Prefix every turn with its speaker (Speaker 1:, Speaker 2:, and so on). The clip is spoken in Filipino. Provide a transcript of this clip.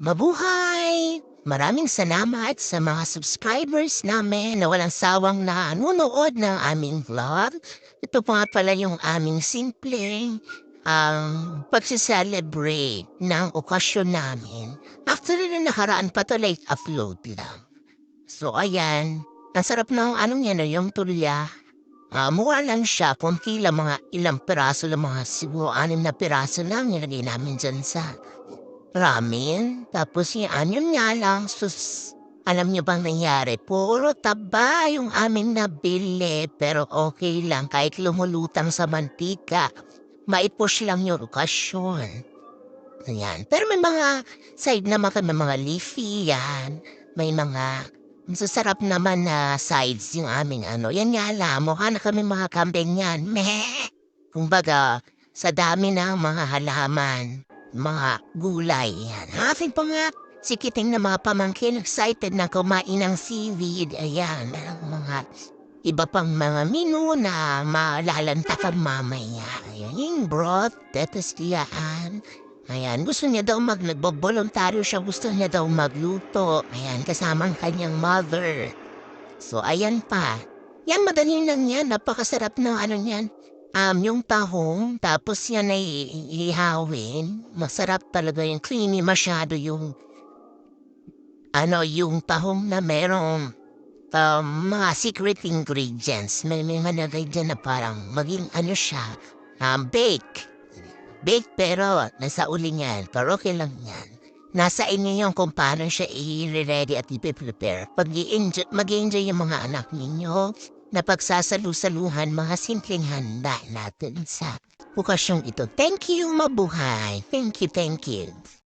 Speaker 1: Mabuhay! Maraming salamat sa mga subscribers namin na walang sawang nanonood ng aming vlog. Ito pa nga pala yung aming simpleng pagse-celebrate ng okasyon namin. Actually, na nakaraan pa to late upload lang. So, ayan. Ang sarap ng anong yan, yung tulya. Mukha lang siya, konti lang mga ilang piraso lang mga siguro 6 na piraso lang nilagay namin dyan sa ramen. Tapos yun nga lang, sus, alam niyo bang nangyari? Puro taba yung amin nabili, pero okay lang kahit lumulutang sa mantika. Mai-push lang yung okasyon. Ayan. Pero may mga side naman kami, mga leafy yan. May mga masasarap naman na sides yung aming ano. Yan nga lang, mukha na kami mga kambing yan. Meh! Kumbaga, sa dami ng mga halaman, mga gulay yan. Aking pa nga, sikiting na mga pamangkin, excited na kumain ng seaweed. Ayan, merong mga iba pang mga menu na malalantakan mamaya. Ayan, yung broth, tetestiyaan. Ayan, gusto niya daw nagbo-voluntaryo siya, gusto niya daw magluto. Ayan, kasamang kanyang mother. So, ayan pa. Yan, madali lang yan. Napakasarap ng ano yan. Yung tahong, tapos yan ay ihawin. Masarap talaga yung creamy masyado yung, yung tahong na merong mga secret ingredients. May managay dyan na parang maging ano siya, bake. Bake pero nasa uli niyan, pero okay lang yan. Nasa inyo yung kung paano siya i-ready at i-prepare. Mag-i-enjoy yung mga anak ninyo na pagsasalu-saluhan mga simpleng handa natin sa bukasyong ito. Thank you, mabuhay. Thank you, thank you.